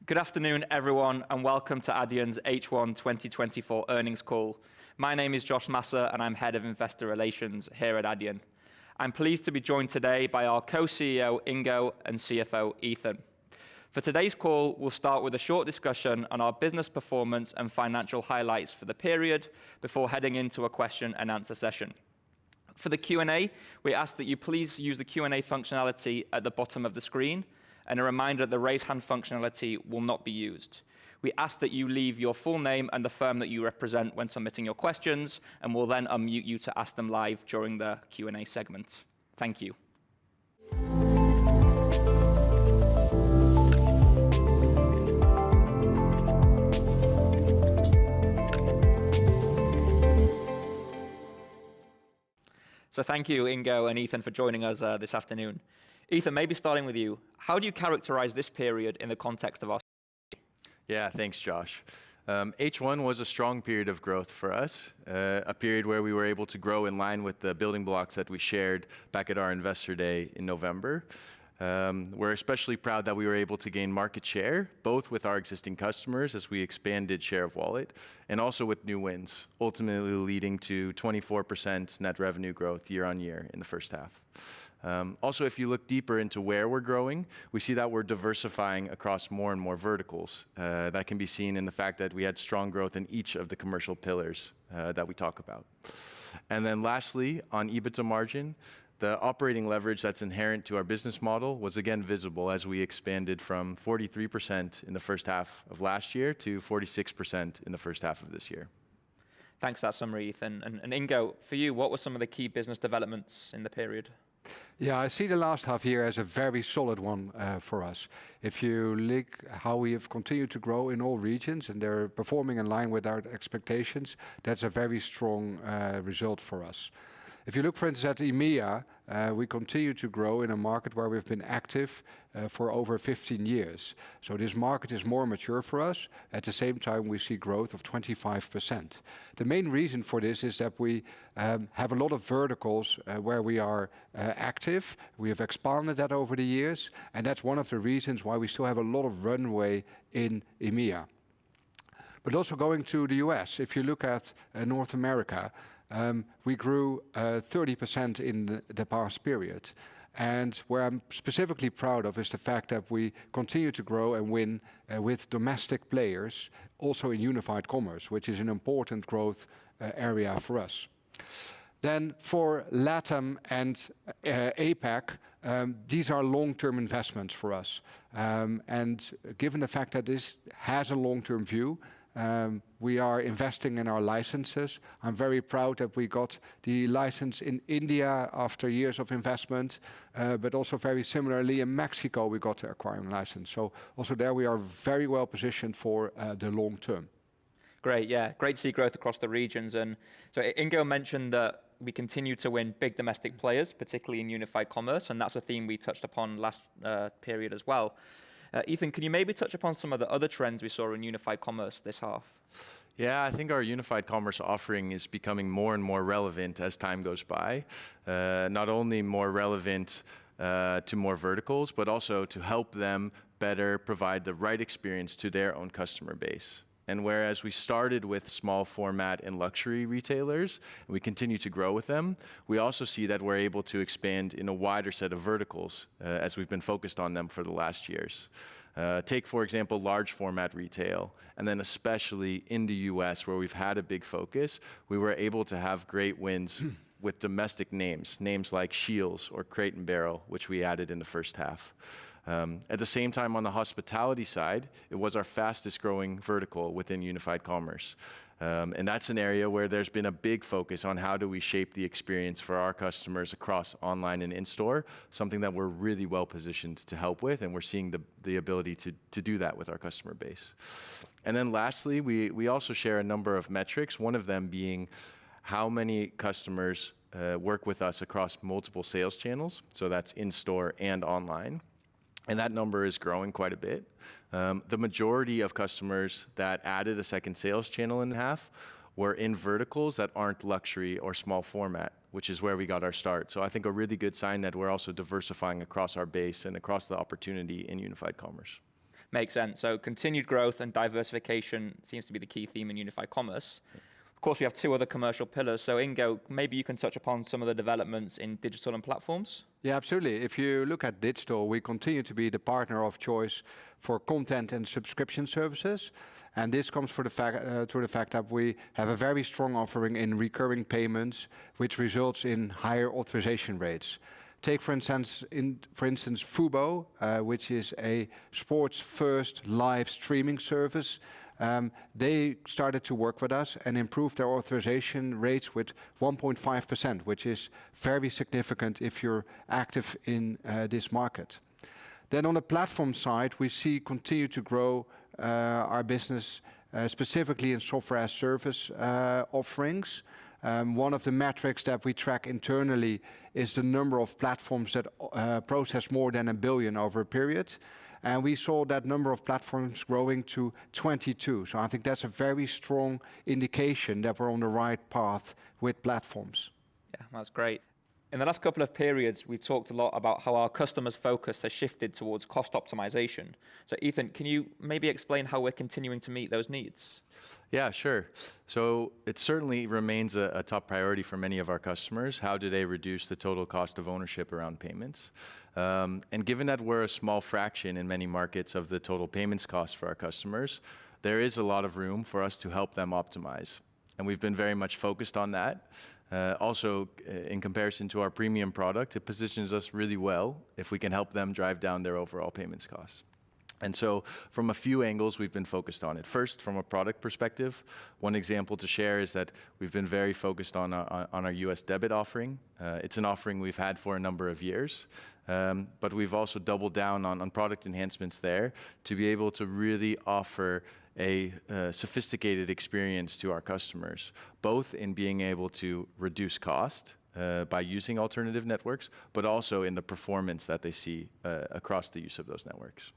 Good afternoon, everyone, and welcome to Adyen's H1 2024 earnings call. My name is Josh Masser, and I'm Head of Investor Relations here at Adyen. I'm pleased to be joined today by our co-CEO, Ingo, and CFO, Ethan. For today's call, we'll start with a short discussion on our business performance and financial highlights for the period before heading into a question and answer session. For the Q&A, we ask that you please use the Q&A functionality at the bottom of the screen, and a reminder that the raise hand functionality will not be used. We ask that you leave your full name and the firm that you represent when submitting your questions, and we'll then unmute you to ask them live during the Q&A segment. Thank you. So thank you, Ingo and Ethan, for joining us this afternoon. Ethan, maybe starting with you, how do you characterize this period in the context of our? Yeah, thanks, Josh. H1 was a strong period of growth for us, a period where we were able to grow in line with the building blocks that we shared back at our Investor Day in November. We're especially proud that we were able to gain market share, both with our existing customers as we expanded share of wallet, and also with new wins, ultimately leading to 24% net revenue growth year on year in the first half. Also, if you look deeper into where we're growing, we see that we're diversifying across more and more verticals. That can be seen in the fact that we had strong growth in each of the commercial pillars that we talk about. And then lastly, on EBITDA margin, the operating leverage that's inherent to our business model was again visible as we expanded from 43% in the first half of last year to 46% in the first half of this year. Thanks for that summary, Ethan. And Ingo, for you, what were some of the key business developments in the period? Yeah, I see the last half year as a very solid one for us. If you look how we have continued to grow in all regions and they're performing in line with our expectations, that's a very strong result for us. If you look, for instance, at EMEA, we continue to grow in a market where we've been active for over 15 years. So this market is more mature for us. At the same time, we see growth of 25%. The main reason for this is that we have a lot of verticals where we are active. We have expanded that over the years, and that's one of the reasons why we still have a lot of runway in EMEA. But also going to the US, if you look at North America, we grew 30% in the past period. And where I'm specifically proud of is the fact that we continue to grow and win with domestic players, also in unified commerce, which is an important growth area for us. Then for LATAM and APAC, these are long-term investments for us. And given the fact that this has a long-term view, we are investing in our licenses. I'm very proud that we got the license in India after years of investment, but also very similarly in Mexico we got the acquiring license. So also there we are very well positioned for the long term. Great, yeah, great to see growth across the regions. And so Ingo mentioned that we continue to win big domestic players, particularly in unified commerce, and that's a theme we touched upon last period as well. Ethan, can you maybe touch upon some of the other trends we saw in unified commerce this half? Yeah, I think our unified commerce offering is becoming more and more relevant as time goes by. Not only more relevant to more verticals, but also to help them better provide the right experience to their own customer base. And whereas we started with small format and luxury retailers, and we continue to grow with them, we also see that we're able to expand in a wider set of verticals as we've been focused on them for the last years. Take, for example, large format retail, and then especially in the US where we've had a big focus, we were able to have great wins with domestic names like Scheels or Crate & Barrel, which we added in the first half. At the same time, on the hospitality side, it was our fastest growing vertical within unified commerce. And that's an area where there's been a big focus on how do we shape the experience for our customers across online and in-store, something that we're really well positioned to help with, and we're seeing the ability to do that with our customer base. And then lastly, we also share a number of metrics, one of them being how many customers work with us across multiple sales channels, so that's in-store and online. And that number is growing quite a bit. The majority of customers that added a second sales channel in half were in verticals that aren't luxury or small format, which is where we got our start. So I think a really good sign that we're also diversifying across our base and across the opportunity in unified commerce. Makes sense. So continued growth and diversification seems to be the key theme in unified commerce. Of course, we have two other commercial pillars. So Ingo, maybe you can touch upon some of the developments in digital and platforms. Yeah, absolutely. If you look at digital, we continue to be the partner of choice for content and subscription services. And this comes through the fact that we have a very strong offering in recurring payments, which results in higher authorization rates. Take, for instance, Fubo, which is a sports-first live streaming service. They started to work with us and improved their authorization rates with 1.5%, which is very significant if you're active in this market. Then on the platform side, we see continue to grow our business, specifically in software as service offerings. One of the metrics that we track internally is the number of platforms that process more than 1 billion over a period. And we saw that number of platforms growing to 22. So I think that's a very strong indication that we're on the right path with platforms. Yeah, that's great. In the last couple of periods, we've talked a lot about how our customers' focus has shifted towards cost optimization. So Ethan, can you maybe explain how we're continuing to meet those needs? Yeah, sure. So it certainly remains a top priority for many of our customers. How do they reduce the total cost of ownership around payments? And given that we're a small fraction in many markets of the total payments cost for our customers, there is a lot of room for us to help them optimize. And we've been very much focused on that. Also, in comparison to our premium product, it positions us really well if we can help them drive down their overall payments costs. And so from a few angles, we've been focused on it. First, from a product perspective, one example to share is that we've been very focused on our US debit offering. It's an offering we've had for a number of years, but we've also doubled down on product enhancements there to be able to really offer a sophisticated experience to our customers, both in being able to reduce cost by using alternative networks, but also in the performance that they see across the use of those networks.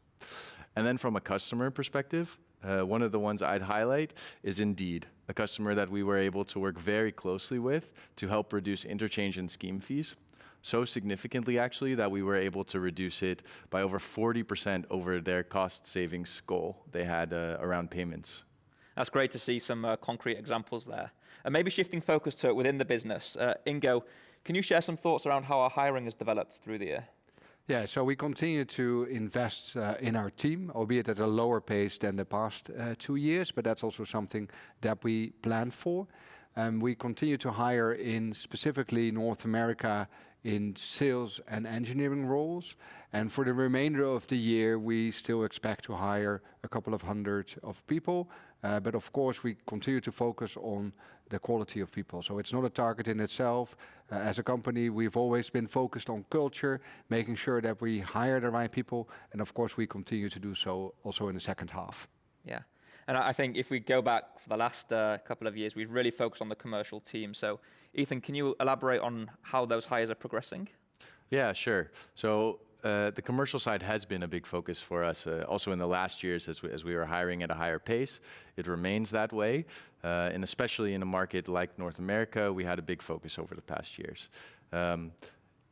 And then from a customer perspective, one of the ones I'd highlight is Indeed, a customer that we were able to work very closely with to help reduce interchange and scheme fees. So significantly, actually, that we were able to reduce it by over 40% over their cost savings goal they had around payments. That's great to see some concrete examples there. And maybe shifting focus to within the business. Ingo, can you share some thoughts around how our hiring has developed through the year? Yeah, so we continue to invest in our team, albeit at a lower pace than the past 2 years, but that's also something that we planned for. We continue to hire in specifically North America in sales and engineering roles. And for the remainder of the year, we still expect to hire a couple of hundred of people. But of course, we continue to focus on the quality of people. So it's not a target in itself. As a company, we've always been focused on culture, making sure that we hire the right people. And of course, we continue to do so also in the second half. Yeah. And I think if we go back for the last couple of years, we've really focused on the commercial team. So Ethan, can you elaborate on how those hires are progressing? Yeah, sure. So the commercial side has been a big focus for us also in the last years as we were hiring at a higher pace. It remains that way. And especially in a market like North America, we had a big focus over the past years.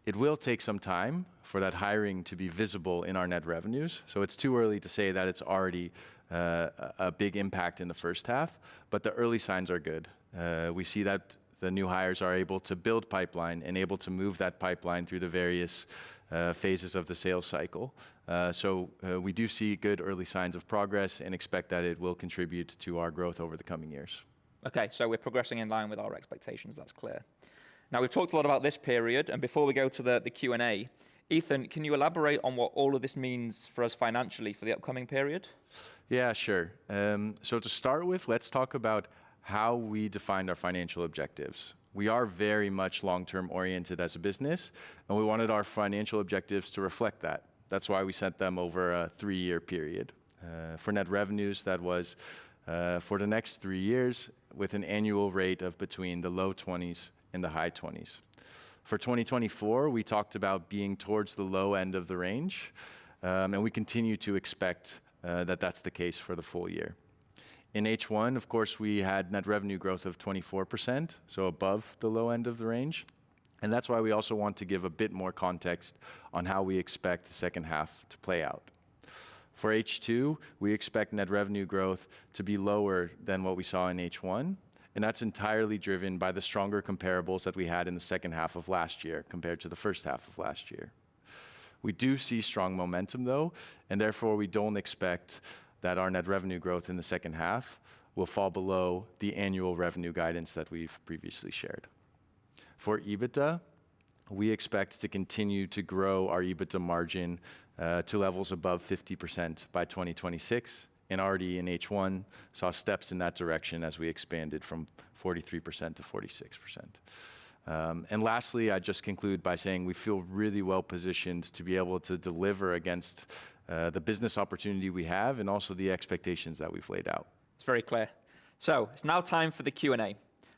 It will take some time for that hiring to be visible in our net revenues. So it's too early to say that it's already a big impact in the first half, but the early signs are good. We see that the new hires are able to build pipeline and able to move that pipeline through the various phases of the sales cycle. So we do see good early signs of progress and expect that it will contribute to our growth over the coming years. Okay, so we're progressing in line with our expectations, that's clear. Now, we've talked a lot about this period, and before we go to the Q&A, Ethan, can you elaborate on what all of this means for us financially for the upcoming period? Yeah, sure. So to start with, let's talk about how we defined our financial objectives. We are very much long-term oriented as a business, and we wanted our financial objectives to reflect that. That's why we set them over a 3-year period. For net revenues, that was for the next 3 years with an annual rate of between the low 20s and the high 20s. For 2024, we talked about being towards the low end of the range, and we continue to expect that that's the case for the full year. In H1, of course, we had net revenue growth of 24%, so above the low end of the range. And that's why we also want to give a bit more context on how we expect the second half to play out. For H2, we expect net revenue growth to be lower than what we saw in H1, and that's entirely driven by the stronger comparables that we had in the second half of last year compared to the first half of last year. We do see strong momentum though, and therefore we don't expect that our net revenue growth in the second half will fall below the annual revenue guidance that we've previously shared. For EBITDA, we expect to continue to grow our EBITDA margin to levels above 50% by 2026, and already in H1 saw steps in that direction as we expanded from 43% to 46%. And lastly, I just conclude by saying we feel really well positioned to be able to deliver against the business opportunity we have and also the expectations that we've laid out. It's very clear. So it's now time for the Q&A.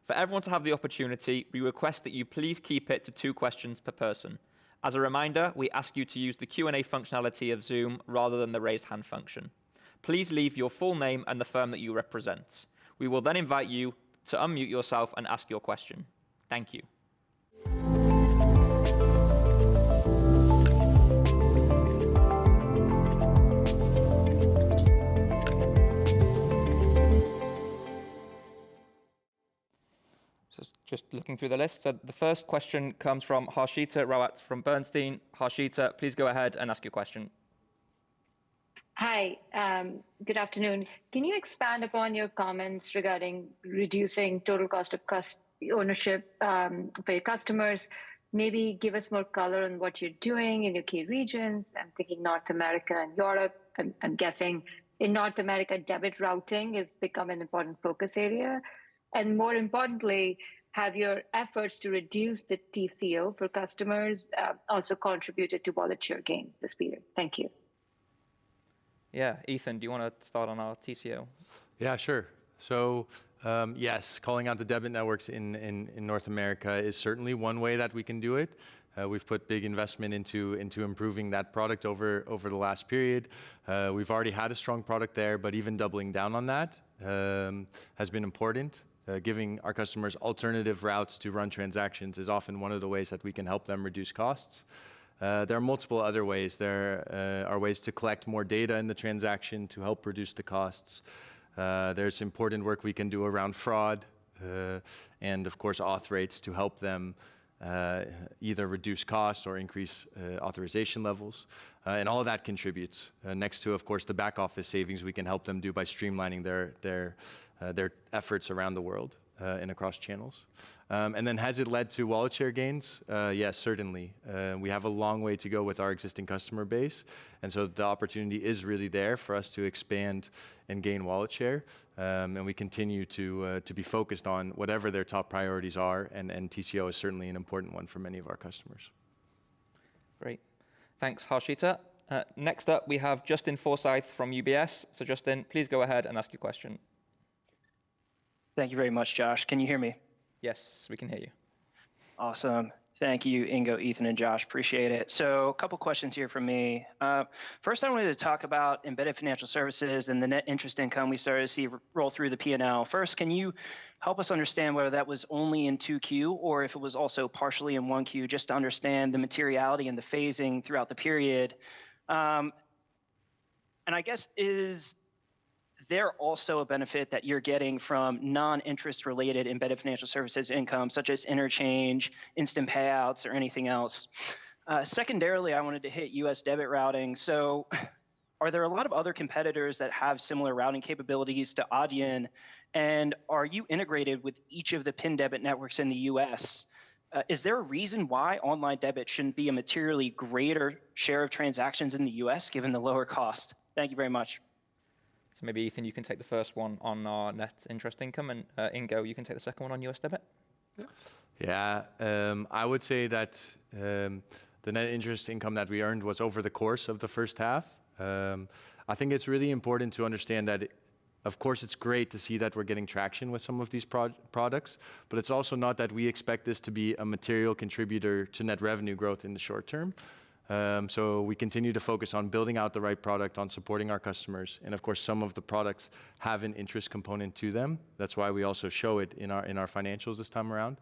For everyone to have the opportunity, we request that you please keep it to 2 questions per person. As a reminder, we ask you to use the Q&A functionality of Zoom rather than the raised hand function. Please leave your full name and the firm that you represent. We will then invite you to unmute yourself and ask your question. Thank you. Just looking through the list. So the first question comes from Harshita Rawat from Bernstein. Harshita, please go ahead and ask your question. Hi, good afternoon. Can you expand upon your comments regarding reducing total cost of ownership for your customers? Maybe give us more color on what you're doing in your key regions. I'm thinking North America and Europe. I'm guessing in North America, debit routing has become an important focus area. And more importantly, have your efforts to reduce the TCO for customers also contributed to wallet share gains this period? Thank you. Yeah, Ethan, do you want to start on our TCO? Yeah, sure. So yes, calling out the debit networks in North America is certainly one way that we can do it. We've put big investment into improving that product over the last period. We've already had a strong product there, but even doubling down on that has been important. Giving our customers alternative routes to run transactions is often one of the ways that we can help them reduce costs. There are multiple other ways. There are ways to collect more data in the transaction to help reduce the costs. There's important work we can do around fraud and, of course, auth rates to help them either reduce costs or increase authorization levels. And all of that contributes next to, of course, the back office savings we can help them do by streamlining their efforts around the world and across channels. And then has it led to wallet share gains? Yes, certainly. We have a long way to go with our existing customer base. And so the opportunity is really there for us to expand and gain wallet share. And we continue to be focused on whatever their top priorities are. And TCO is certainly an important one for many of our customers. Great. Thanks, Harshita. Next up, we have Justin Forsythe from UBS. So Justin, please go ahead and ask your question. Thank you very much, Josh. Can you hear me? Yes, we can hear you. Awesome. Thank you, Ingo, Ethan, and Josh. Appreciate it. So a couple questions here from me. First, I wanted to talk about embedded financial services and the net interest income we started to see roll through the P&L. First, can you help us understand whether that was only in 2Q or if it was also partially in 1Q, just to understand the materiality and the phasing throughout the period? And I guess, is there also a benefit that you're getting from non-interest related embedded financial services income, such as interchange, instant payouts, or anything else? Secondarily, I wanted to hit US debit routing. So are there a lot of other competitors that have similar routing capabilities to Adyen? And are you integrated with each of the PIN debit networks in the US? Is there a reason why online debit shouldn't be a materially greater share of transactions in the US, given the lower cost? Thank you very much. So maybe, Ethan, you can take the first one on our net interest income, and Ingo, you can take the second one on US debit. Yeah, I would say that the net interest income that we earned was over the course of the first half. I think it's really important to understand that, of course, it's great to see that we're getting traction with some of these products, but it's also not that we expect this to be a material contributor to net revenue growth in the short term. So we continue to focus on building out the right product, on supporting our customers. And of course, some of the products have an interest component to them. That's why we also show it in our financials this time around.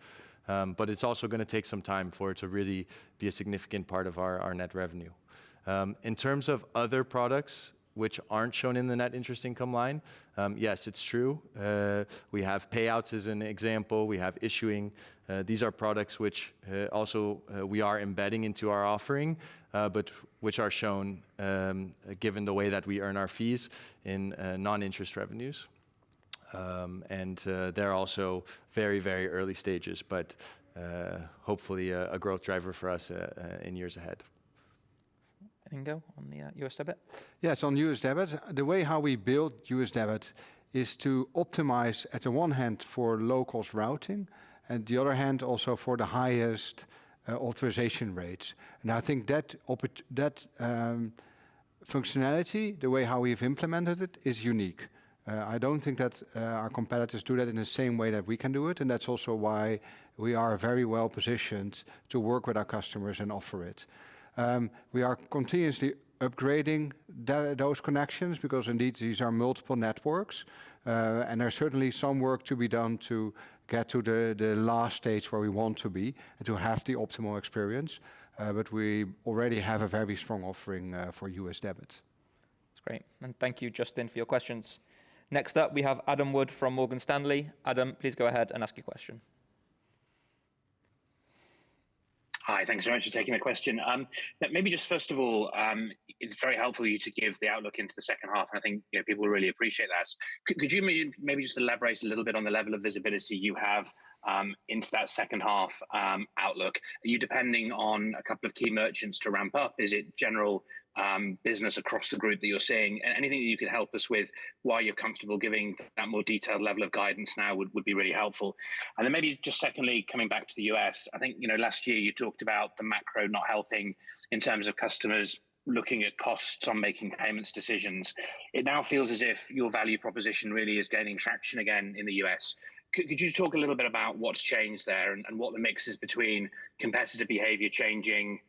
But it's also going to take some time for it to really be a significant part of our net revenue. In terms of other products, which aren't shown in the net interest income line. Yes, it's true. We have payouts as an example. We have issuing. These are products which also we are embedding into our offering, but which are shown given the way that we earn our fees in non-interest revenues. They're also very, very early stages, but hopefully a growth driver for us in years ahead. Ingo, on the US debit? Yes, on US debit, the way how we build US debit is to optimize at the one hand for low-cost routing, and the other hand also for the highest authorization rates. And I think that functionality, the way how we've implemented it, is unique. I don't think that our competitors do that in the same way that we can do it, and that's also why we are very well positioned to work with our customers and offer it. We are continuously upgrading those connections because indeed these are multiple networks, and there's certainly some work to be done to get to the last stage where we want to be and to have the optimal experience. But we already have a very strong offering for US debit. That's great, and thank you, Justin, for your questions. Next up, we have Adam Wood from Morgan Stanley. Adam, please go ahead and ask your question. Hi, thanks very much for taking the question. Maybe just first of all, it's very helpful you to give the outlook into the second half, and I think people will really appreciate that. Could you maybe just elaborate a little bit on the level of visibility you have into that second half outlook? Are you depending on a couple of key merchants to ramp up? Is it general business across the group that you're seeing? And anything that you could help us with why you're comfortable giving that more detailed level of guidance now would be really helpful. And then maybe just secondly, coming back to the US, I think last year you talked about the macro not helping in terms of customers looking at costs on making payments decisions. It now feels as if your value proposition really is gaining traction again in the US. Could you talk a little bit about what's changed there and what the mix is between competitive behavior changing,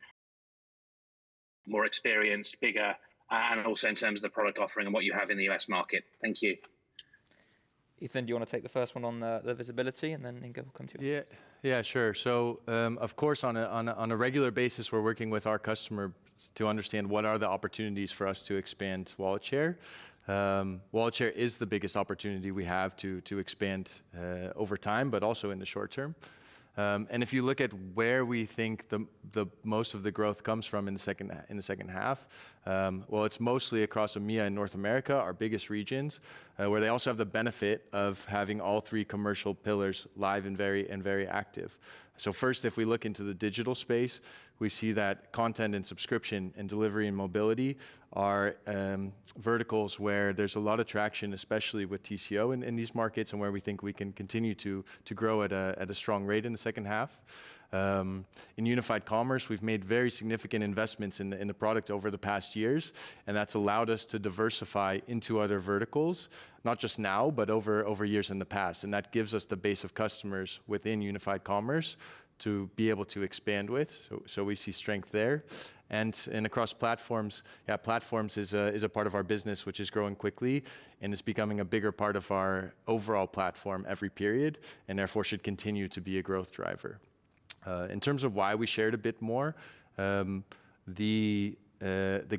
more experienced, bigger, and also in terms of the product offering and what you have in the US market? Thank you. Ethan, do you want to take the first one on the visibility, and then Ingo will come to you? Yeah, sure. So, of course, on a regular basis, we're working with our customer to understand what are the opportunities for us to expand wallet share. Wallet share is the biggest opportunity we have to expand over time, but also in the short term. And if you look at where we think the most of the growth comes from in the second half, well, it's mostly across EMEA and North America, our biggest regions, where they also have the benefit of having all three commercial pillars live and very active. So first, if we look into the digital space, we see that content and subscription and delivery and mobility are verticals where there's a lot of traction, especially with TCO in these markets, and where we think we can continue to grow at a strong rate in the second half. In unified commerce, we've made very significant investments in the product over the past years, and that's allowed us to diversify into other verticals, not just now, but over years in the past. And that gives us the base of customers within unified commerce to be able to expand with. So we see strength there. And across platforms, platforms is a part of our business which is growing quickly and is becoming a bigger part of our overall platform every period, and therefore should continue to be a growth driver. In terms of why we shared a bit more, the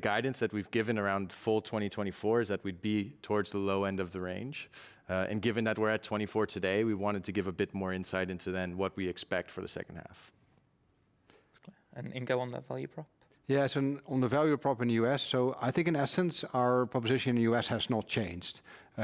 guidance that we've given around full 2024 is that we'd be towards the low end of the range. And given that we're at 24 today, we wanted to give a bit more insight into then what we expect for the second half. And Ingo on the value prop? Yes, and on the value prop in the US, so I think in essence, our proposition in the US has not changed.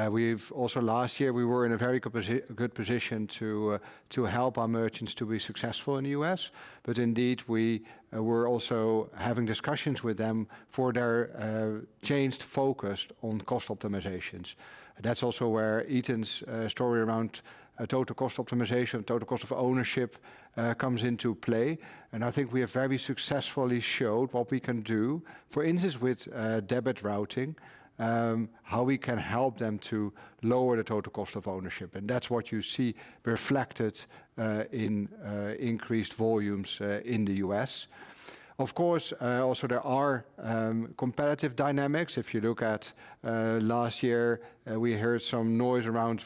We've also last year, we were in a very good position to help our merchants to be successful in the US. But indeed, we were also having discussions with them for their changed focus on cost optimizations. That's also where Ethan's story around total cost optimization, total cost of ownership comes into play. And I think we have very successfully showed what we can do, for instance, with debit routing, how we can help them to lower the total cost of ownership. And that's what you see reflected in increased volumes in the US. Of course, also there are competitive dynamics. If you look at last year, we heard some noise around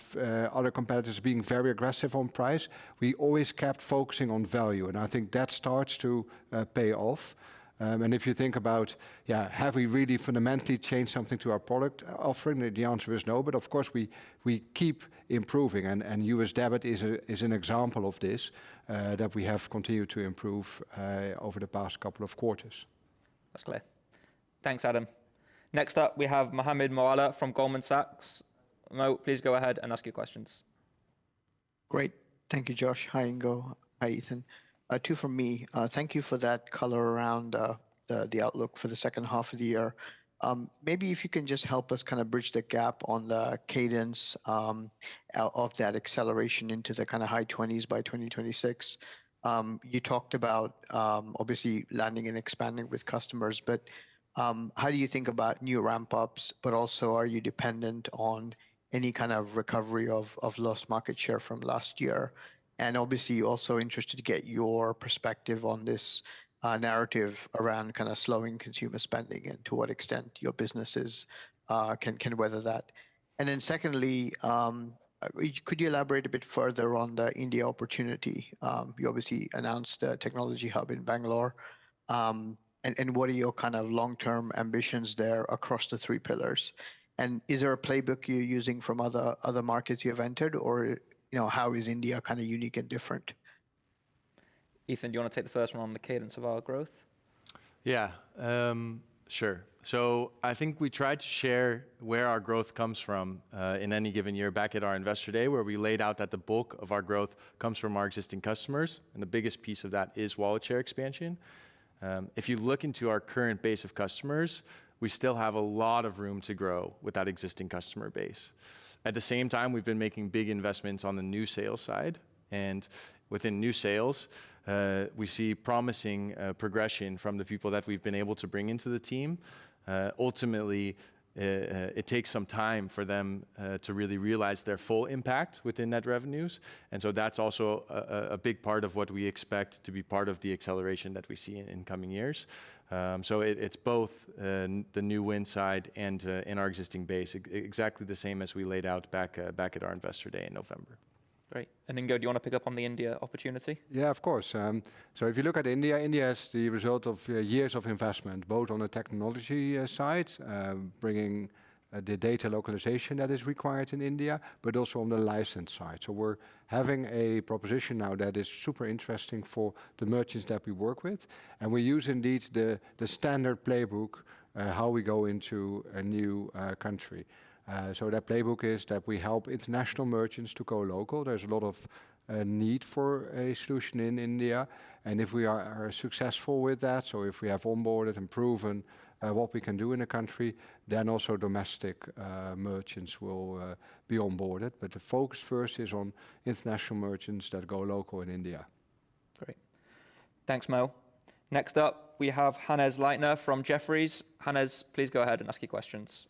other competitors being very aggressive on price. We always kept focusing on value, and I think that starts to pay off. And if you think about, have we really fundamentally changed something to our product offering? The answer is no, but of course we keep improving, and US debit is an example of this, that we have continued to improve over the past couple of quarters. That's clear. Thanks, Adam. Next up, we have Mohammed Moala from Goldman Sachs. Mo, please go ahead and ask your questions. Great. Thank you, Josh. Hi, Ingo. Hi, Ethan. Two from me. Thank you for that color around the outlook for the second half of the year. Maybe if you can just help us kind of bridge the gap on the cadence of that acceleration into the kind of high 20s by 2026. You talked about obviously landing and expanding with customers, but how do you think about new ramp-ups, but also are you dependent on any kind of recovery of lost market share from last year? And obviously also interested to get your perspective on this narrative around kind of slowing consumer spending and to what extent your businesses can weather that. And then secondly, could you elaborate a bit further on the India opportunity? You obviously announced the technology hub in Bangalore. And what are your kind of long-term ambitions there across the three pillars? And is there a playbook you're using from other markets you have entered, or how is India kind of unique and different? Ethan, do you want to take the first one on the cadence of our growth? Yeah, sure. So I think we tried to share where our growth comes from in any given year back at our Investor Day, where we laid out that the bulk of our growth comes from our existing customers, and the biggest piece of that is wallet share expansion. If you look into our current base of customers, we still have a lot of room to grow with that existing customer base. At the same time, we've been making big investments on the new sales side, and within new sales, we see promising progression from the people that we've been able to bring into the team. Ultimately, it takes some time for them to really realize their full impact within net revenues. And so that's also a big part of what we expect to be part of the acceleration that we see in coming years. So it's both the new win side and in our existing base, exactly the same as we laid out back at our Investor Day in November. Great. And Ingo, do you want to pick up on the India opportunity? Yeah, of course. So if you look at India, India is the result of years of investment, both on the technology side, bringing the data localization that is required in India, but also on the license side. So we're having a proposition now that is super interesting for the merchants that we work with. And we use indeed the standard playbook, how we go into a new country. So that playbook is that we help international merchants to go local. There's a lot of need for a solution in India. And if we are successful with that, so if we have onboarded and proven what we can do in a country, then also domestic merchants will be onboarded. But the focus first is on international merchants that go local in India. Great. Thanks, Mo. Next up, we have Hannes Leitner from Jefferies. Hannes, please go ahead and ask your questions.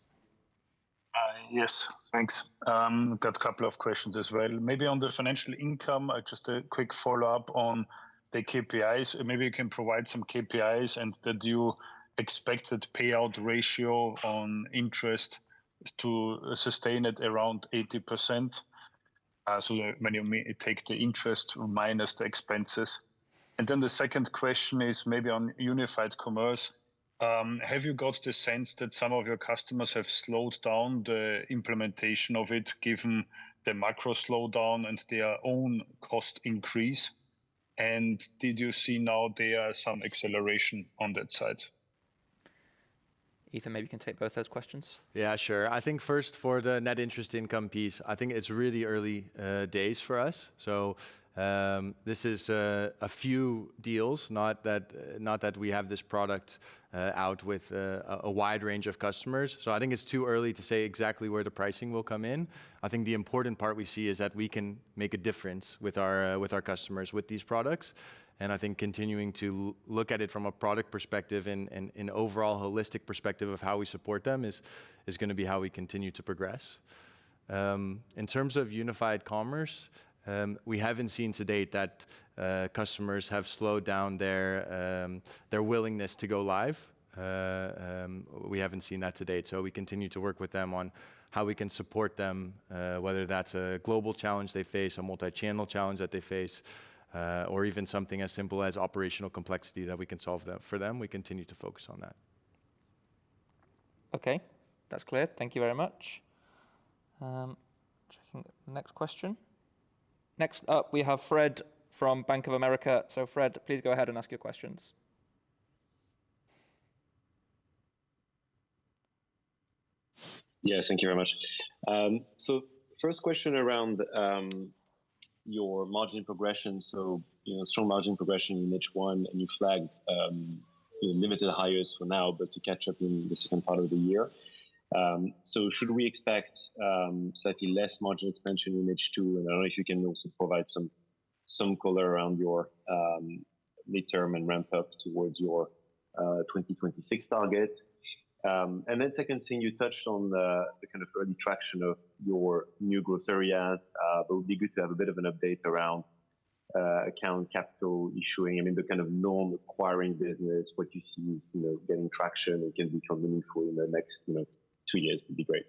Yes, thanks. I've got a couple of questions as well. Maybe on the financial income, just a quick follow-up on the KPIs. Maybe you can provide some KPIs and that you expected payout ratio on interest to sustain it around 80%. So when you take the interest minus the expenses. And then the second question is maybe on unified commerce. Have you got the sense that some of your customers have slowed down the implementation of it, given the macro slowdown and their own cost increase? And did you see now there some acceleration on that side? Ethan, maybe you can take both those questions. Yeah, sure. I think first for the net interest income piece, I think it's really early days for us. So this is a few deals, not that we have this product out with a wide range of customers. So I think it's too early to say exactly where the pricing will come in. I think the important part we see is that we can make a difference with our customers with these products. And I think continuing to look at it from a product perspective and an overall holistic perspective of how we support them is going to be how we continue to progress. In terms of unified commerce, we haven't seen to date that customers have slowed down their willingness to go live. We haven't seen that to date. So we continue to work with them on how we can support them, whether that's a global challenge they face, a multi-channel challenge that they face. or even something as simple as operational complexity that we can solve for them, we continue to focus on that. Okay, that's clear. Thank you very much. Checking the next question. Next up, we have Fred from Bank of America. So Fred, please go ahead and ask your questions. Yes, thank you very much. So first question around your margin progression. So, strong margin progression in H1, and you flagged limited hires for now, but to catch up in the second part of the year. So should we expect slightly less margin expansion in H2? And I don't know if you can also provide some color around your midterm and ramp up towards your 2026 target. And then second thing, you touched on the kind of early traction of your new growth areas, but it would be good to have a bit of an update around account capital issuing. I mean, the kind of non-acquiring business, what you see is, getting traction and can become meaningful in the next, 2 years would be great.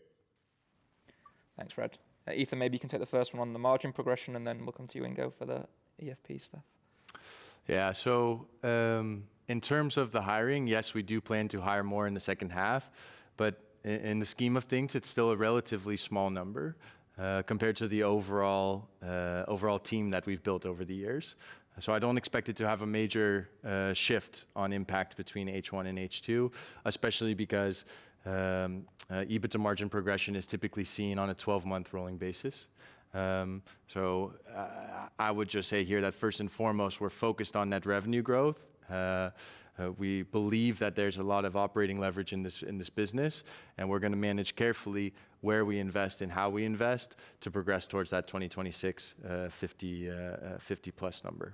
Thanks, Fred. Ethan, maybe you can take the first one on the margin progression, and then we'll come to you, Ingo, for the EFP stuff. Yeah, so in terms of the hiring, yes, we do plan to hire more in the second half, but in the scheme of things, it's still a relatively small number compared to the overall team that we've built over the years. So I don't expect it to have a major shift on impact between H1 and H2, especially because EBITDA margin progression is typically seen on a 12-month rolling basis. So I would just say here that first and foremost, we're focused on net revenue growth. We believe that there's a lot of operating leverage in this business, and we're going to manage carefully where we invest and how we invest to progress towards that 2026 50 plus number.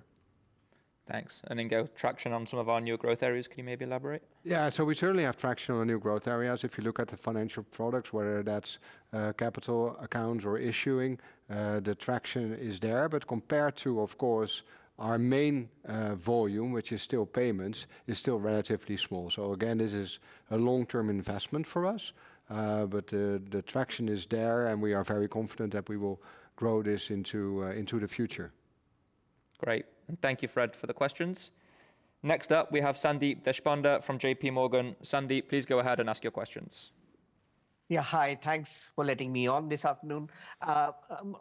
Thanks. And Ingo, traction on some of our newer growth areas. Can you maybe elaborate? Yeah, so we certainly have traction on the new growth areas. If you look at the financial products, whether that's capital accounts or issuing, the traction is there. But compared to, of course, our main volume, which is still payments, is still relatively small. So again, this is a long-term investment for us, but the traction is there, and we are very confident that we will grow this into the future. Great. And thank you, Fred, for the questions. Next up, we have Sandeep Deshpande from JP Morgan. Sandeep, please go ahead and ask your questions. Yeah, hi. Thanks for letting me on this afternoon.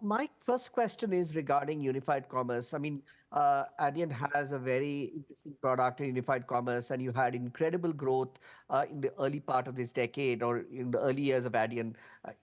My first question is regarding unified commerce. I mean, Adyen has a very interesting product in unified commerce, and you had incredible growth in the early part of this decade or in the early years of Adyen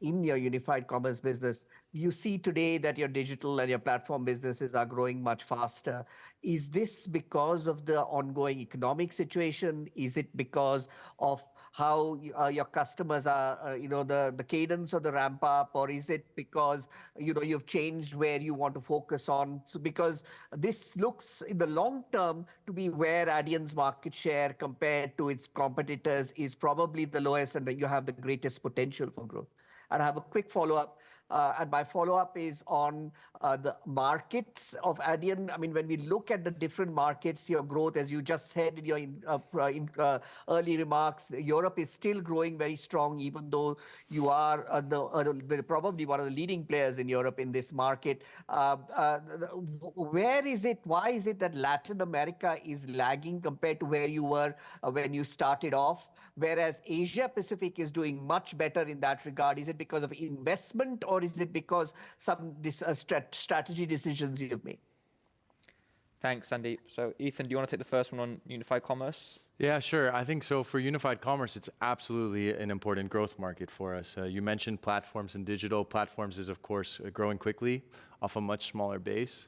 in your unified commerce business. You see today that your digital and your platform businesses are growing much faster. Is this because of the ongoing economic situation? Is it because of how your customers are, the cadence of the ramp up, or is it because, you've changed where you want to focus on? So because this looks in the long term to be where Adyen's market share compared to its competitors is probably the lowest, and you have the greatest potential for growth. And I have a quick follow-up. And my follow-up is on the markets of Adyen. I mean, when we look at the different markets, your growth, as you just said in your early remarks, Europe is still growing very strong, even though you are probably one of the leading players in Europe in this market. Where is it? Why is it that Latin America is lagging compared to where you were when you started off, whereas Asia Pacific is doing much better in that regard? Is it because of investment, or is it because some strategy decisions you've made? Thanks, Sandeep. So Ethan, do you want to take the first one on unified commerce? Yeah, sure. I think so. For unified commerce, it's absolutely an important growth market for us. You mentioned platforms and digital. Platforms is, of course, growing quickly off a much smaller base.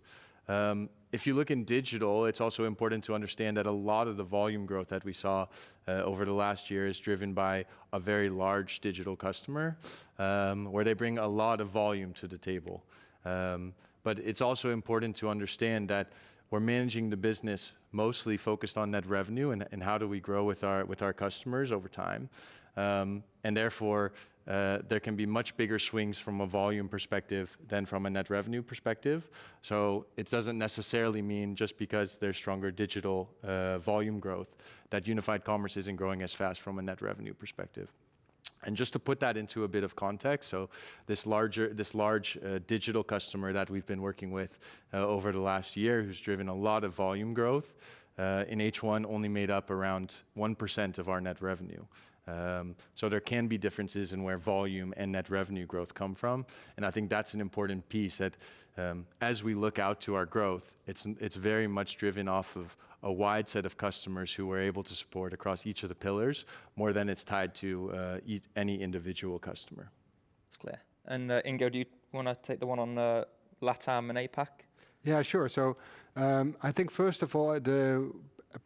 If you look in digital, it's also important to understand that a lot of the volume growth that we saw over the last year is driven by a very large digital customer, where they bring a lot of volume to the table. But it's also important to understand that we're managing the business mostly focused on net revenue and how do we grow with our customers over time. And therefore, there can be much bigger swings from a volume perspective than from a net revenue perspective. So it doesn't necessarily mean just because there's stronger digital volume growth that unified commerce isn't growing as fast from a net revenue perspective. And just to put that into a bit of context, so this large digital customer that we've been working with over the last year, who's driven a lot of volume growth, in H1 only made up around 1% of our net revenue. So there can be differences in where volume and net revenue growth come from, and I think that's an important piece that as we look out to our growth, it's very much driven off of a wide set of customers who we're able to support across each of the pillars, more than it's tied to any individual customer. It's clear. And Ingo, do you want to take the one on LATAM and APAC? Yeah, sure. So I think first of all, the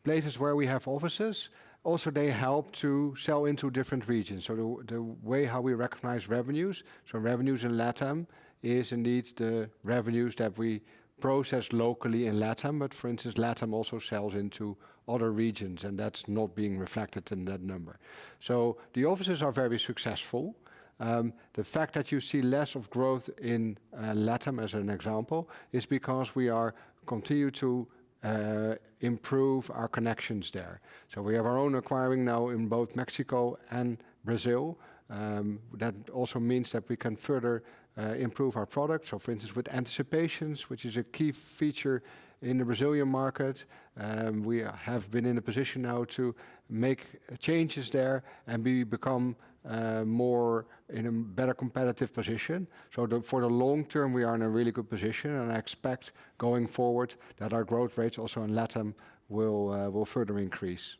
places where we have offices, also they help to sell into different regions. So the way how we recognize revenues, so revenues in LATAM is indeed the revenues that we process locally in LATAM, but for instance, LATAM also sells into other regions, and that's not being reflected in that number. So the offices are very successful. The fact that you see less of growth in LATAM as an example is because we are continue to improve our connections there. So we have our own acquiring now in both Mexico and Brazil. That also means that we can further improve our product. So for instance, with anticipations, which is a key feature in the Brazilian market, we have been in a position now to make changes there and become more in a better competitive position. So for the long term, we are in a really good position, and I expect going forward that our growth rates also in LATAM will further increase.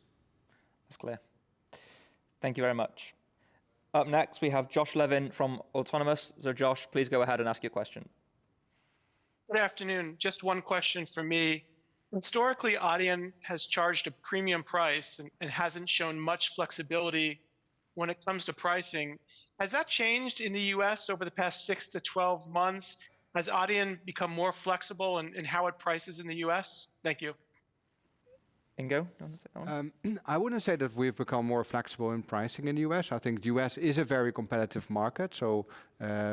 That's clear. Thank you very much. Up next, we have Josh Levin from Autonomous. So Josh, please go ahead and ask your question. Good afternoon. Just one question for me. Historically, Adyen has charged a premium price and hasn't shown much flexibility when it comes to pricing. Has that changed in the US over the past 6 to 12 months? Has Adyen become more flexible in how it prices in the US? Thank you. Ingo, do you want to take that one? I wouldn't say that we've become more flexible in pricing in the US. I think the US is a very competitive market, so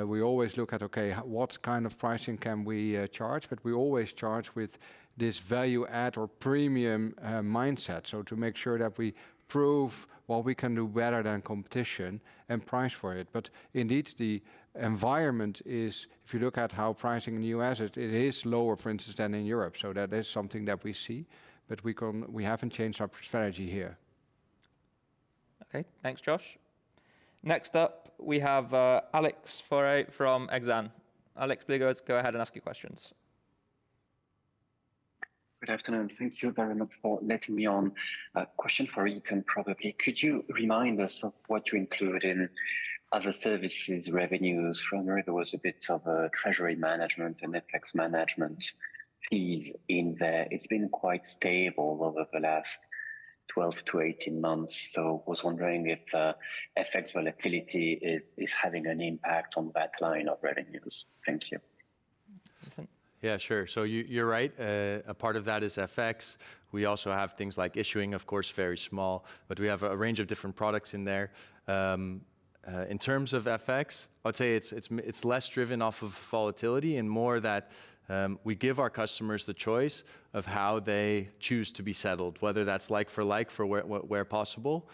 we always look at, okay, what kind of pricing can we charge, but we always charge with this value add or premium mindset, so to make sure that we prove what we can do better than competition and price for it. But indeed, the environment is, if you look at how pricing in the US, it is lower, for instance, than in Europe, so that is something that we see. But we haven't changed our strategy here. Okay, thanks, Josh. Next up, we have Alex Faure from Exane. Alex, please go ahead and ask your questions. Good afternoon. Thank you very much for letting me on. Question for Ethan, probably. Could you remind us of what you include in other services revenues? From there was a bit of treasury management and FX management fees in there. It's been quite stable over the last 12 to 18 months. So I was wondering if FX volatility is having an impact on that line of revenues. Thank you. Yeah, sure. So you're right. A part of that is FX. We also have things like issuing, of course, very small, but we have a range of different products in there. In terms of FX, I'd say it's less driven off of volatility and more that we give our customers the choice of how they choose to be settled, whether that's like for where possible,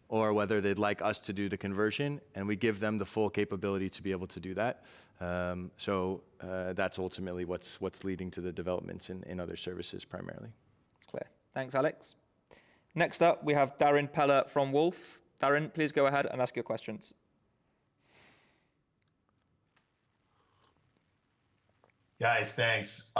or whether they'd like us to do the conversion, and we give them the full capability to be able to do that. So that's ultimately what's leading to the developments in other services primarily. Clear. Thanks, Alex. Next up, we have Darrin Peller from Wolf. Darrin, please go ahead and ask your questions. Guys, thanks.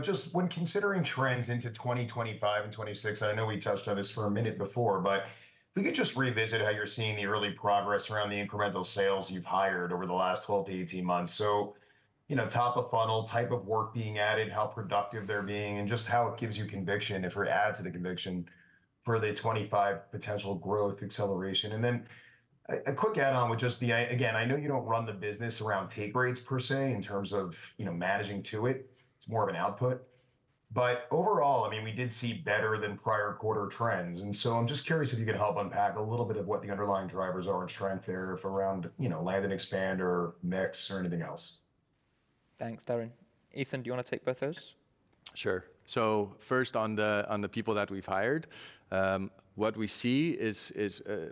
Just when considering trends into 2025 and 26, I know we touched on this for a minute before, but if we could just revisit how you're seeing the early progress around the incremental sales you've hired over the last 12 to 18 months. So, top of funnel, type of work being added, how productive they're being, and just how it gives you conviction, if it adds to the conviction for the 25 potential growth acceleration. And then a quick add-on would just be, again, I know you don't run the business around take rates per se in terms of managing to it. It's more of an output. But overall, I mean, we did see better than prior quarter trends. And so I'm just curious if you could help unpack a little bit of what the underlying drivers are in strength there, if around land and expand or mix or anything else. Thanks, Darrin. Ethan, do you want to take both those? Sure. So first on the people that we've hired, what we see is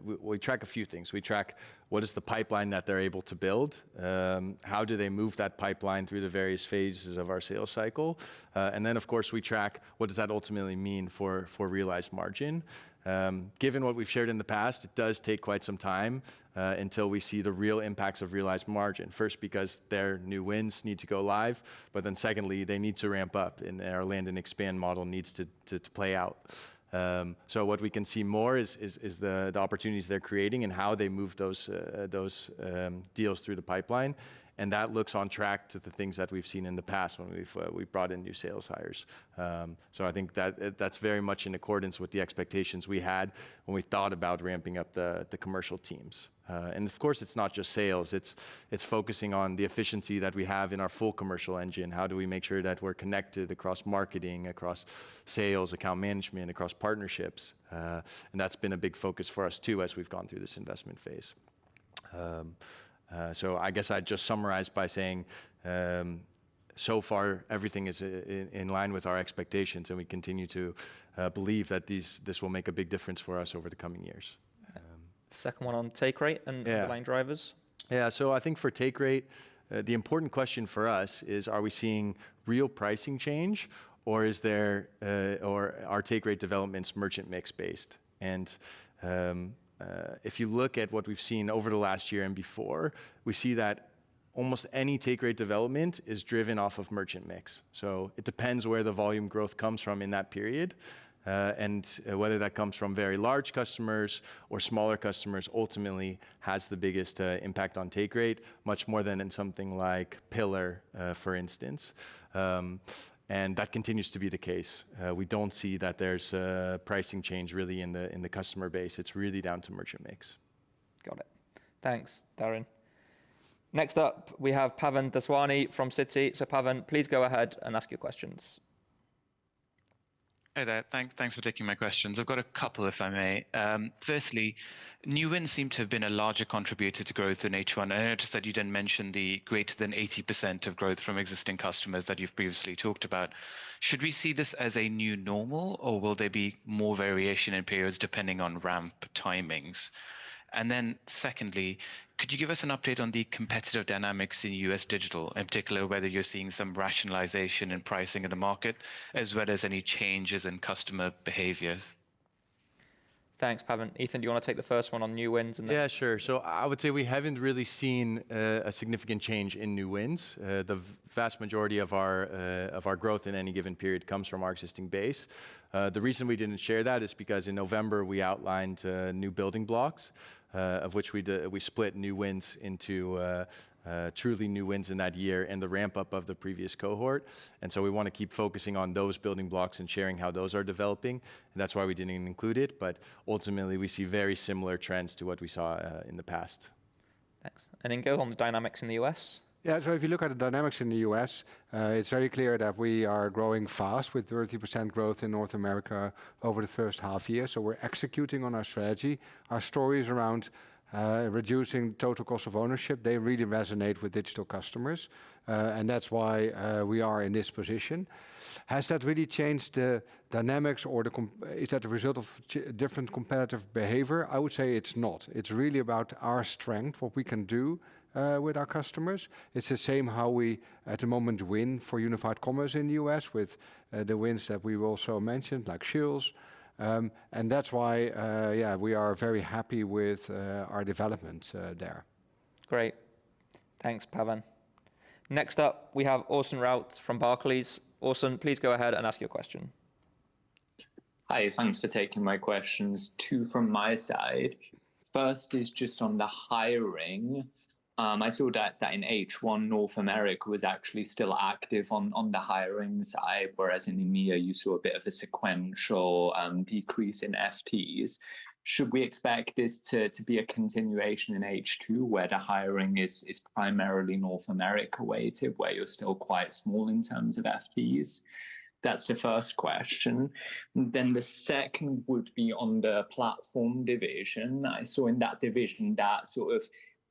we track a few things. We track what is the pipeline that they're able to build, how do they move that pipeline through the various phases of our sales cycle, and then of course we track what does that ultimately mean for realized margin. Given what we've shared in the past, it does take quite some time until we see the real impacts of realized margin. First, because their new wins need to go live, but then secondly, they need to ramp up, and our land and expand model needs to play out. So what we can see more is the opportunities they're creating and how they move those deals through the pipeline. And that looks on track to the things that we've seen in the past when we've brought in new sales hires. So I think that's very much in accordance with the expectations we had when we thought about ramping up the commercial teams. And of course, it's not just sales. It's focusing on the efficiency that we have in our full commercial engine. How do we make sure that we're connected across marketing, across sales, account management, across partnerships? And that's been a big focus for us too as we've gone through this investment phase. So I guess I'd just summarize by saying, so far everything is in line with our expectations, and we continue to believe that this will make a big difference for us over the coming years. Second one on take rate and underlying drivers. Yeah, so I think for take rate, the important question for us is: are we seeing real pricing change, or is there or are take rate developments merchant mix based? And if you look at what we've seen over the last year and before, we see that almost any take rate development is driven off of merchant mix. So it depends where the volume growth comes from in that period, and whether that comes from very large customers or smaller customers ultimately has the biggest impact on take rate, much more than in something like Pillar, for instance. And that continues to be the case. We don't see that there's pricing change really in the customer base. It's really down to merchant mix. Got it. Thanks, Darren. Next up, we have Pavan Daswani from Citi. So Pavan, please go ahead and ask your questions. Hey there. Thanks for taking my questions. I've got a couple, if I may. Firstly, new wins seem to have been a larger contributor to growth in H1. I noticed that you didn't mention the greater than 80% of growth from existing customers that you've previously talked about. Should we see this as a new normal, or will there be more variation in periods depending on ramp timings? And then secondly, could you give us an update on the competitive dynamics in US digital, in particular whether you're seeing some rationalization in pricing in the market, as well as any changes in customer behavior? Thanks, Pavan. Ethan, do you want to take the first one on new wins? And then... Yeah, sure. So I would say we haven't really seen a significant change in new wins. The vast majority of our growth in any given period comes from our existing base. The reason we didn't share that is because in November we outlined new building blocks, of which we split new wins into truly new wins in that year and the ramp up of the previous cohort. And so we want to keep focusing on those building blocks and sharing how those are developing. And that's why we didn't include it. But ultimately, we see very similar trends to what we saw in the past. Thanks. And Ingo, on the dynamics in the US? Yeah, so if you look at the dynamics in the US, it's very clear that we are growing fast with 30% growth in North America over the first half year. So we're executing on our strategy. Our stories around reducing total cost of ownership, they really resonate with digital customers. And that's why we are in this position. Has that really changed the dynamics, or is that a result of different competitive behavior? I would say it's not. It's really about our strength, what we can do with our customers. It's the same how we at the moment win for unified commerce in the US with the wins that we've also mentioned, like Shields. And that's why, we are very happy with our development there. Great. Thanks, Pavan. Next up, we have Orson Rout from Barclays. Orson, please go ahead and ask your question. Hi, thanks for taking my questions. Two from my side. First is just on the hiring. I saw that in H1, North America was actually still active on the hiring side, whereas in EMEA, you saw a bit of a sequential decrease in FTEs. Should we expect this to be a continuation in H2, where the hiring is primarily North America weighted, where you're still quite small in terms of FTEs? That's the first question. Then the second would be on the platform division. I saw in that division that sort of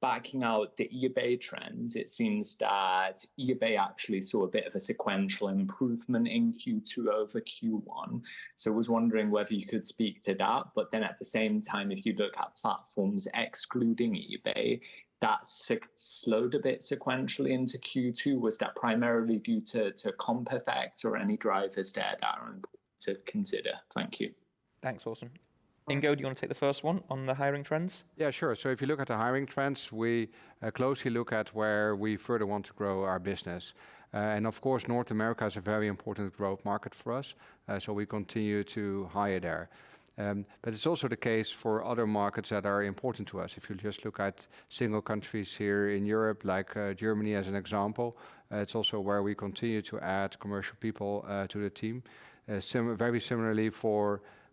backing out the eBay trends, it seems that eBay actually saw a bit of a sequential improvement in Q2 over Q1. So I was wondering whether you could speak to that. But then at the same time, if you look at platforms excluding eBay, that slowed a bit sequentially into Q2. Was that primarily due to comp effects or any drivers there that are important to consider? Thank you. Thanks, Orson. Ingo, do you want to take the first one on the hiring trends? Yeah, sure. So if you look at the hiring trends, we closely look at where we further want to grow our business. And of course, North America is a very important growth market for us. So we continue to hire there. But it's also the case for other markets that are important to us. If you just look at single countries here in Europe, like Germany as an example, it's also where we continue to add commercial people to the team. Very similarly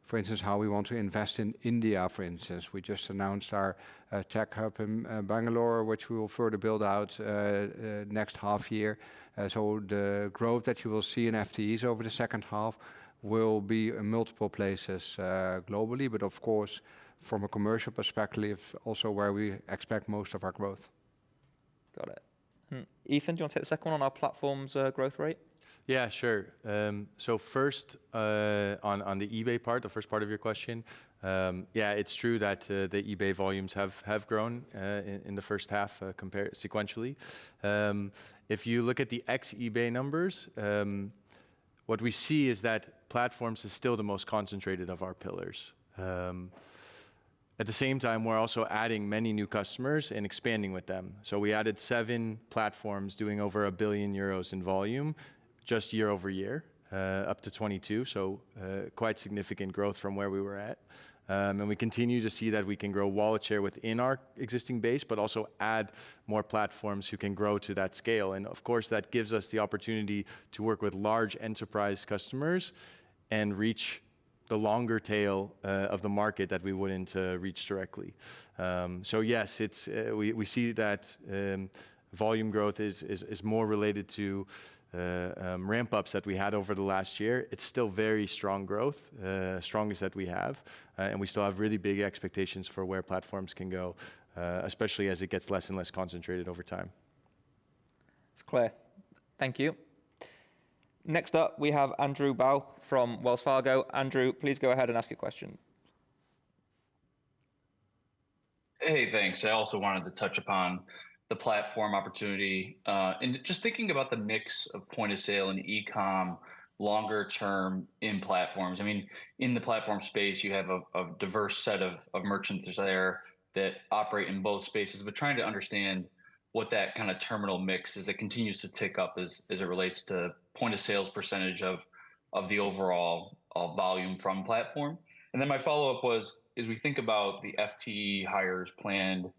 for instance, how we want to invest in India, for instance. We just announced our tech hub in Bangalore, which we will further build out next half year. So the growth that you will see in FTEs over the second half will be in multiple places globally, but of course, from a commercial perspective, also where we expect most of our growth. Got it. Ethan, do you want to take the second one on our platform's growth rate? Yeah, sure. So first, on the eBay part, the first part of your question, yeah, it's true that the eBay volumes have grown in the first half compared sequentially. If you look at the ex-eBay numbers, what we see is that platforms is still the most concentrated of our pillars. At the same time, we're also adding many new customers and expanding with them. So we added 7 platforms doing over €1 billion in volume, just year over year, up to 22. So quite significant growth from where we were at. And we continue to see that we can grow wallet share within our existing base, but also add more platforms who can grow to that scale. And of course, that gives us the opportunity to work with large enterprise customers and reach the longer tail of the market that we wouldn't reach directly. So yes, we see that volume growth is more related to ramp-ups that we had over the last year. It's still very strong growth, strongest that we have, and we still have really big expectations for where platforms can go, especially as it gets less and less concentrated over time. It's clear. Thank you. Next up, we have Andrew Bauch from Wells Fargo. Andrew, please go ahead and ask your question. Hey, thanks. I also wanted to touch upon the platform opportunity. And just thinking about the mix of point of sale and e-com longer term in platforms. I mean, in the platform space, you have a diverse set of merchants there that operate in both spaces, but trying to understand what that kind of terminal mix as it continues to tick up as it relates to point of sales percentage of the overall volume from platform. And then my follow-up was, as we think about the FTE hires planned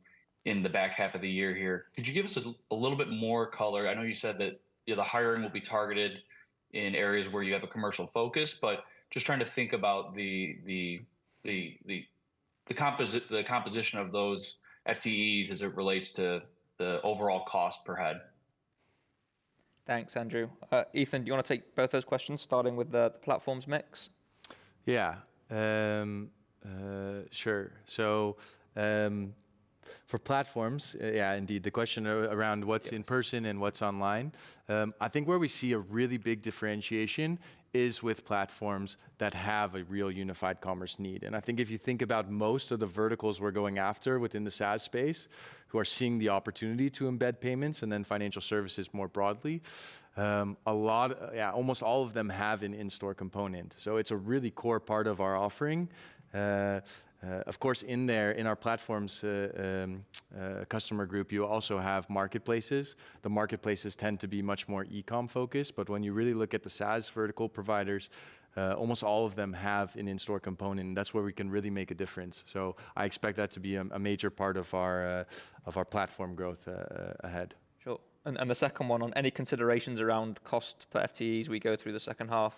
in the back half of the year here, could you give us a little bit more color? I know you said that the hiring will be targeted in areas where you have a commercial focus, but just trying to think about the composition of those FTEs as it relates to the overall cost per head. Thanks, Andrew. Ethan, do you want to take both those questions, starting with the platforms mix? Yeah, sure. So for platforms, yeah, indeed, the question around what's in person and what's online, I think where we see a really big differentiation is with platforms that have a real unified commerce need. And I think if you think about most of the verticals we're going after within the SaaS space, who are seeing the opportunity to embed payments and then financial services more broadly, almost all of them have an in-store component. So it's a really core part of our offering. Of course, in our platforms customer group, you also have marketplaces. The marketplaces tend to be much more e-com focused, but when you really look at the SaaS vertical providers, almost all of them have an in-store component, and that's where we can really make a difference. So I expect that to be a major part of our platform growth ahead. Sure. And the second one, on any considerations around cost per FTEs we go through the second half?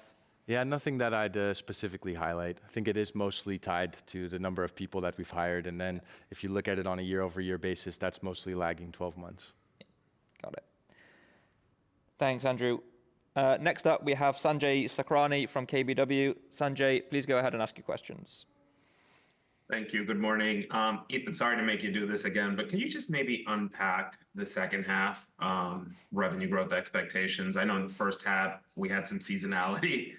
Yeah, nothing that I'd specifically highlight. I think it is mostly tied to the number of people that we've hired. And then if you look at it on a year-over-year basis, that's mostly lagging 12 months. Got it. Thanks, Andrew. Next up, we have Sanjay Sakrani from KBW. Sanjay, please go ahead and ask your questions. Thank you. Good morning. Ethan, sorry to make you do this again, but can you just maybe unpack the second half revenue growth expectations? I know in the first half we had some seasonality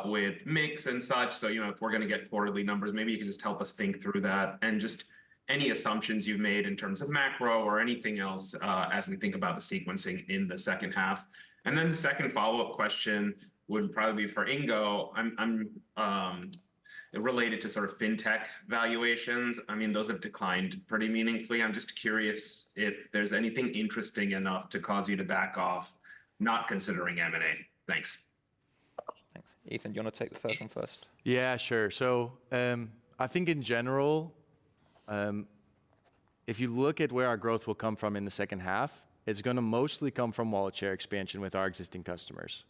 with mix and such. So, if we're going to get quarterly numbers, maybe you can just help us think through that and just any assumptions you've made in terms of macro or anything else as we think about the sequencing in the second half. And then the second follow-up question would probably be for Ingo. I'm related to sort of fintech valuations. I mean, those have declined pretty meaningfully. I'm just curious if there's anything interesting enough to cause you to back off, not considering M&A. Thanks. Thanks. Ethan, do you want to take the first one first? Yeah, sure. So I think in general, if you look at where our growth will come from in the second half, it's going to mostly come from wallet share expansion with our existing customers.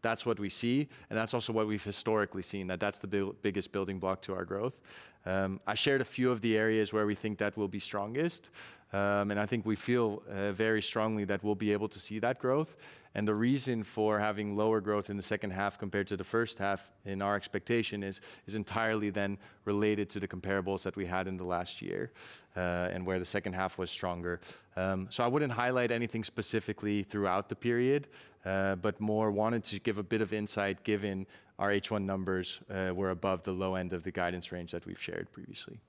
That's what we see, and that's also what we've historically seen, that's the biggest building block to our growth. I shared a few of the areas where we think that will be strongest, and I think we feel very strongly that we'll be able to see that growth. And the reason for having lower growth in the second half compared to the first half in our expectation is entirely then related to the comparables that we had in the last year, and where the second half was stronger. So I wouldn't highlight anything specifically throughout the period, but more wanted to give a bit of insight given our H1 numbers were above the low end of the guidance range that we've shared previously.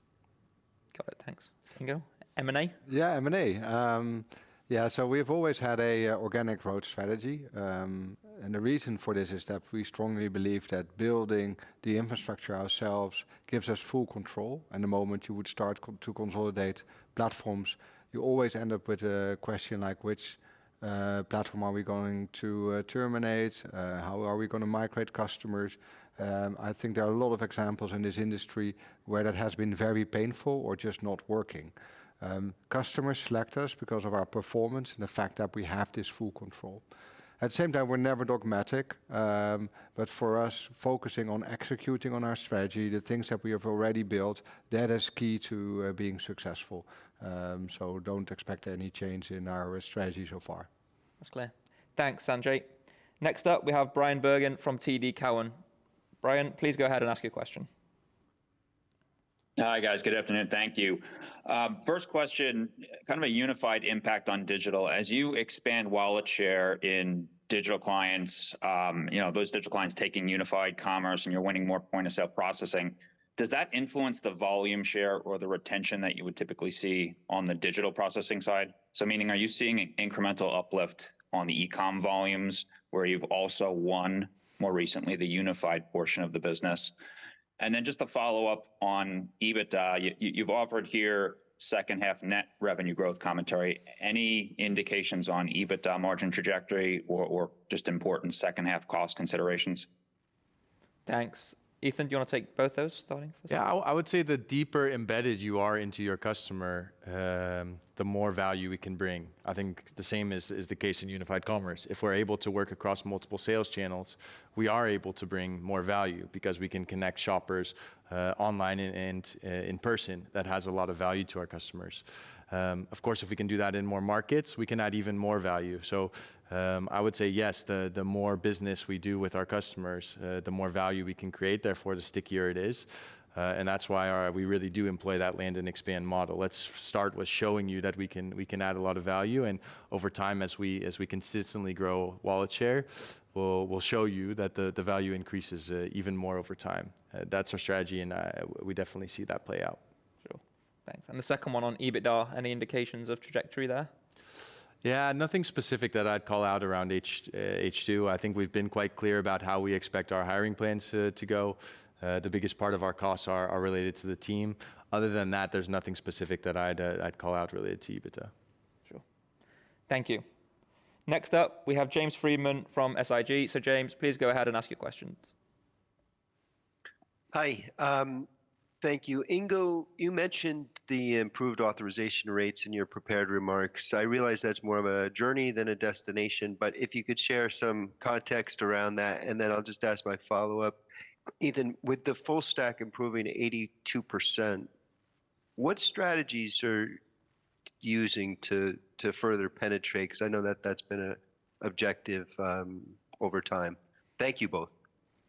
Got it, thanks. Ingo, M&A? Yeah, M&A. Yeah, so we've always had a organic growth strategy, and the reason for this is that we strongly believe that building the infrastructure ourselves gives us full control. And the moment you would start to consolidate platforms, you always end up with a question like which platform are we going to terminate? How are we going to migrate customers? I think there are a lot of examples in this industry where that has been very painful or just not working. Customers select us because of our performance and the fact that we have this full control. At the same time, we're never dogmatic, but for us, focusing on executing on our strategy, the things that we have already built, that is key to being successful. So don't expect any change in our strategy so far. That's clear. Thanks, Sanjay. Next up, we have Brian Bergen from TD Cowen. Brian, please go ahead and ask your question. Hi, guys. Good afternoon. Thank you. First question, kind of a unified impact on digital. As you expand wallet share in digital clients, those digital clients taking unified commerce and you're winning more point of sale processing, does that influence the volume share or the retention that you would typically see on the digital processing side? So meaning, are you seeing an incremental uplift on the e-com volumes where you've also won more recently the unified portion of the business? And then just to follow up on EBITDA, you've offered here second half net revenue growth commentary. Any indications on EBITDA margin trajectory or just important second half cost considerations? Thanks. Ethan, do you want to take both those starting? Yeah, I would say the deeper embedded you are into your customer, the more value we can bring. I think the same is the case in unified commerce. If we're able to work across multiple sales channels, we are able to bring more value because we can connect shoppers online and in person. That has a lot of value to our customers. Of course, if we can do that in more markets, we can add even more value. So I would say, yes, the more business we do with our customers, the more value we can create, therefore the stickier it is. And that's why we really do employ that land and expand model. Let's start with showing you that we can add a lot of value. And over time, as we consistently grow wallet share, we'll show you that the value increases even more over time. That's our strategy, and we definitely see that play out. Thanks. And the second one on EBITDA, any indications of trajectory there? Yeah, nothing specific that I'd call out around H2. I think we've been quite clear about how we expect our hiring plans to go. The biggest part of our costs are related to the team. Other than that, there's nothing specific that I'd call out related to EBITDA. Sure. Thank you. Next up, we have James Friedman from SIG. So James, please go ahead and ask your questions. Hi. Thank you. Ingo, you mentioned the improved authorization rates in your prepared remarks. I realize that's more of a journey than a destination, but if you could share some context around that, and then I'll just ask my follow-up. Ethan, with the full stack improving to 82%, what strategies are you using to further penetrate? Because I know that that's been an objective over time. Thank you both.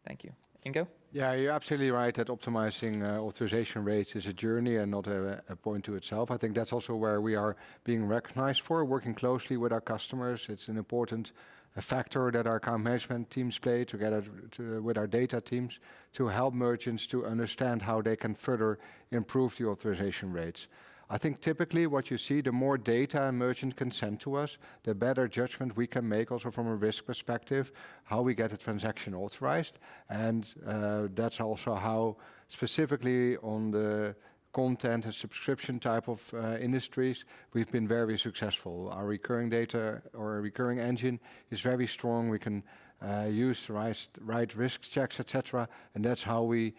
Thank you. Ingo? Yeah, you're absolutely right that optimizing authorization rates is a journey and not a point to itself. I think that's also where we are being recognized for, working closely with our customers. It's an important factor that our account management teams play together with our data teams to help merchants to understand how they can further improve the authorization rates. I think typically what you see, the more data a merchant can send to us, the better judgment we can make also from a risk perspective, how we get a transaction authorized. And that's also how specifically on the content and subscription type of industries, we've been very successful. Our recurring data or recurring engine is very strong. We can use right risk checks, etc. And that's how we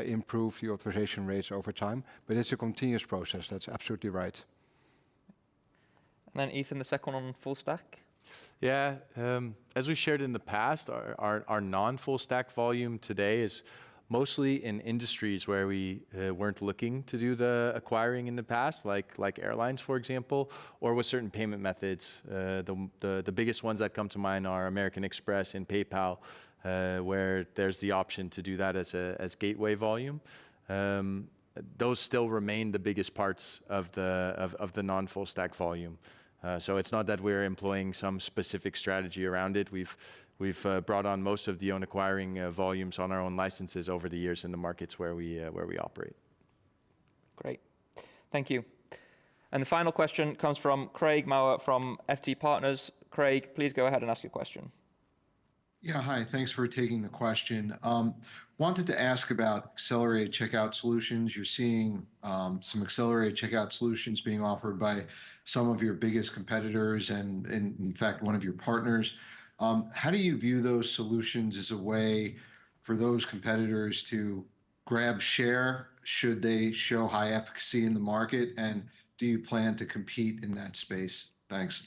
improve the authorization rates over time. But it's a continuous process. That's absolutely right. And then Ethan, the second one on full stack. Yeah, as we shared in the past, our non-full stack volume today is mostly in industries where we weren't looking to do the acquiring in the past, like airlines, for example, or with certain payment methods. The biggest ones that come to mind are American Express and PayPal, where there's the option to do that as gateway volume. Those still remain the biggest parts of the non-full stack volume. So it's not that we're employing some specific strategy around it. We've brought on most of the own acquiring volumes on our own licenses over the years in the markets where we operate. Great, thank you. And the final question comes from Craig Mauer from FT Partners. Craig, please go ahead and ask your question. Yeah, hi. Thanks for taking the question. Wanted to ask about accelerated checkout solutions. You're seeing some accelerated checkout solutions being offered by some of your biggest competitors and in fact, one of your partners. How do you view those solutions as a way for those competitors to grab share should they show high efficacy in the market? And do you plan to compete in that space? Thanks.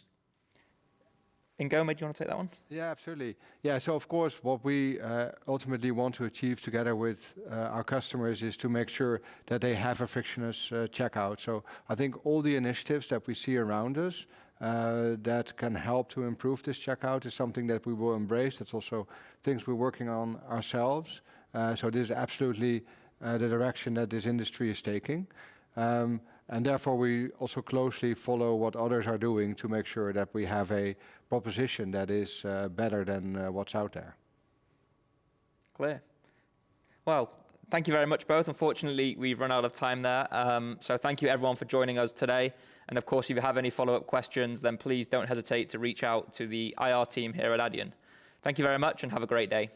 Ingo, do you want to take that one? Yeah, absolutely. Yeah, so of course, what we ultimately want to achieve together with our customers is to make sure that they have a frictionless checkout. So I think all the initiatives that we see around us that can help to improve this checkout is something that we will embrace. That's also things we're working on ourselves. So this is absolutely the direction that this industry is taking. And therefore, we also closely follow what others are doing to make sure that we have a proposition that is better than what's out there. Clear. Well, thank you very much both. Unfortunately, we've run out of time there. So thank you everyone for joining us today. And of course, if you have any follow-up questions, then please don't hesitate to reach out to the IR team here at Adyen. Thank you very much and have a great day.